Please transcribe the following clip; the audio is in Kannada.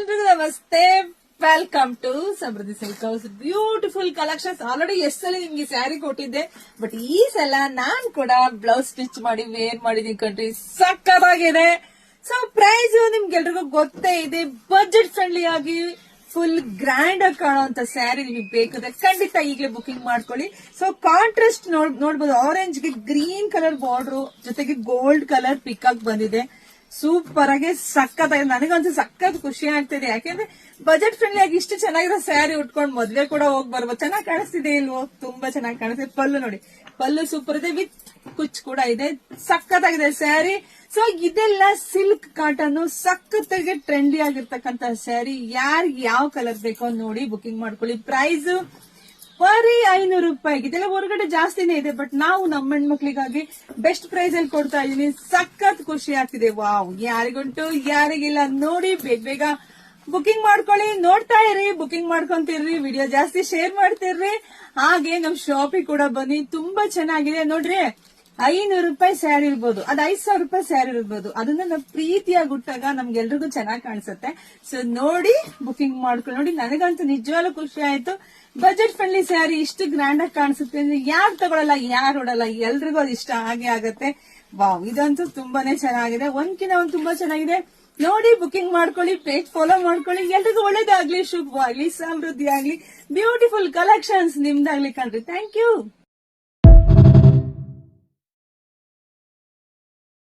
ಎಲ್ರಿಗೂ ನಮಸ್ತೆ, welcome to Samruddhi silk house. Beautiful collections. Already ಎಷ್ಟಲ್ಲಿ ನಿಮ್ಗೆ ಸ್ಯಾರಿ ಕೊಟ್ಟಿದ್ದೆ, ಬಟ್ ಈ ಸಲ ನಾನ್ ಕೂಡ ಬ್ಲೌಸ್ ಸ್ಟಿಚ್ ಮಾಡಿ ವೇರ್ ಮಾಡಿದೀನಿ ಕಣ್ರಿ. ಸಕ್ಕತ್ತಾಗಿದೆ. ಸೊ ಪ್ರೈಸ್ ನಿಮ್ಗೆಲ್ರಿಗೂ ಗೊತ್ತೇ ಇದೆ. ಬಜೆಟ್ ಫ್ರೆಂಡ್ಲಿ ಆಗಿ ಫುಲ್ ಗ್ರ್ಯಾಂಡ್ ಆಗಿ ಕಾಣುವಂತ ಸ್ಯಾರಿ ನಿಮಗೆ ಬೇಕಾದ್ರೆ ಖಂಡಿತ ಈಗಲೇ ಬುಕಿಂಗ್ ಮಾಡ್ಕೊಳ್ಳಿ. ಸೊ ಕಾಂಟ್ರಾಸ್ಟ್ ನೋಡ್ಬೋದು, ಆರೆಂಜ್ ಗೆ ಗ್ರೀನ್ ಕಲರ್ ಬಾರ್ಡರ್ ಜೊತೆಗೆ ಗೋಲ್ಡ್ ಕಲರ್ ಪಿಕಾಕ್ ಬಂದಿದೆ. ಸೂಪರ್ ಆಗಿ ಸಕ್ಕತ್ತಾಗಿದೆ. ನನಗಂತೂ ಸಕ್ಕತ್ ಖುಷಿ ಆಗ್ತಿದೆ, ಯಾಕೆಂದ್ರೆ ಬಜೆಟ್ ಫ್ರೆಂಡ್ಲಿ ಆಗಿ ಇಷ್ಟು ಚೆನ್ನಾಗಿರೋ ಸ್ಯಾರಿ ಉಟ್ಕೊಂಡು ಮದ್ವೆ ಕೂಡ ಹೋಗಿ ಬರ್ಬೋದು. ಚೆನ್ನಾಗಿ ಕಾಣಿಸ್ತಿದೆ ಇಲ್ವೋ? ತುಂಬಾ ಚೆನ್ನಾಗಿ ಕಾಣಿಸ್ತಿದೆ. ಪಲ್ಲು ನೋಡಿ, ಪಲ್ಲು ಸೂಪರ್ ಇದೆ, ವಿತ್ ಕುಚ್ ಕೂಡ ಇದೆ. ಸಕ್ಕತ್ತಾಗಿದೆ ಸ್ಯಾರಿ. ಸೊ ಇದೆಲ್ಲ ಸಿಲ್ಕ್ ಕಾಟನ್, ಸಖತ್ತಾಗಿ ಟ್ರೆಂಡಿ ಆಗಿರ್ತಕ್ಕಂತ ಸ್ಯಾರಿ. ಯಾರಿಗೆ ಯಾವ ಕಲರ್ ಬೇಕೋ ನೋಡಿ ಬುಕಿಂಗ್ ಮಾಡ್ಕೊಳ್ಳಿ. ಪ್ರೈಸ್ ಬರೀ 500 ರೂಪಾಯಿ. ಇದೆಲ್ಲ ಹೊರಗಡೆ ಜಾಸ್ತಿನೇ ಇದೆ, ಬಟ್ ನಾವು ನಮ್ಮ ಹೆಣ್ಮಕ್ಳಿಗಾಗಿ ಬೆಸ್ಟ್ ಪ್ರೈಸ್ ಅಲ್ಲಿ ಕೊಡ್ತಾ ಇದೀನಿ. ಸಖತ್ ಖುಷಿ ಆಗ್ತಿದೆ. ವಾವ್, ಯಾರಿಗುಂಟು ಯಾರಿಗಿಲ್ಲ ನೋಡಿ ಬೇಗ ಬೇಗ ಬುಕಿಂಗ್ ಮಾಡ್ಕೊಳ್ಳಿ. ನೋಡ್ತಾ ಇರಿ, ಬುಕಿಂಗ್ ಮಾಡ್ಕೊಂತಿರ್ರಿ, ವಿಡಿಯೋ ಜಾಸ್ತಿ ಶೇರ್ ಮಾಡ್ತಿರ್ರಿ. ಹಾಗೆ ನಮ್ ಶಾಪಿಗೆ ಕೂಡ ಬನ್ನಿ, ತುಂಬಾ ಚೆನ್ನಾಗಿದೆ ನೋಡ್ರಿ. 500 ರೂಪಾಯಿ ಸ್ಯಾರಿ ಇರ್ಬೋದು, ಅದು 5,000 ರೂಪಾಯಿ ಸ್ಯಾರಿ ಇರ್ಬೋದು. ಅದನ್ನ ನಾವು ಪ್ರೀತಿಯಾಗಿ ಉಟ್ಟಾಗ ನಮ್ಗೆಲ್ರಿಗೂ ಚೆನ್ನಾಗಿ ಕಾಣಿಸುತ್ತೆ. ಸೊ ನೋಡಿ ಬುಕಿಂಗ್ ಮಾಡ್ಕೊಂಡು ನೋಡಿ. ನನಗಂತೂ ನಿಜವಾಗ್ಲೂ ಖುಷಿ ಆಯ್ತು. ಬಜೆಟ್ ಫ್ರೆಂಡ್ಲಿ ಸ್ಯಾರಿ ಇಷ್ಟು ಗ್ರ್ಯಾಂಡ್ ಆಗಿ ಕಾಣಿಸುತ್ತೆ ಅಂದ್ರೆ ಯಾರು ತಗೊಳಲ್ಲ, ಯಾರು ಉಡಲ್ಲ, ಎಲ್ರಿಗೂ ಅದು ಇಷ್ಟ ಆಗೇ ಆಗತ್ತೆ. ವಾವ್, ಇದಂತೂ ತುಂಬಾನೇ ಚೆನ್ನಾಗಿದೆ. ಒಂದ್ಕಿನ ಒಂದ್ ತುಂಬಾ ಚೆನ್ನಾಗಿದೆ. ನೋಡಿ ಬುಕಿಂಗ್ ಮಾಡ್ಕೊಳ್ಳಿ, ಪೇಜ್ ಫಾಲೋ ಮಾಡ್ಕೊಳ್ಳಿ. ಎಲ್ರಿಗೂ ಒಳ್ಳೇದಾಗ್ಲಿ, ಶುಭವಾಗ್ಲಿ, ಸಮೃದ್ಧಿ ಆಗ್ಲಿ, ಬ್ಯೂಟಿಫುಲ್ ಕಲೆಕ್ಷನ್ಸ್ ನಿಮ್ದಾಗ್ಲಿ ಕಣ್ರಿ. Thank you.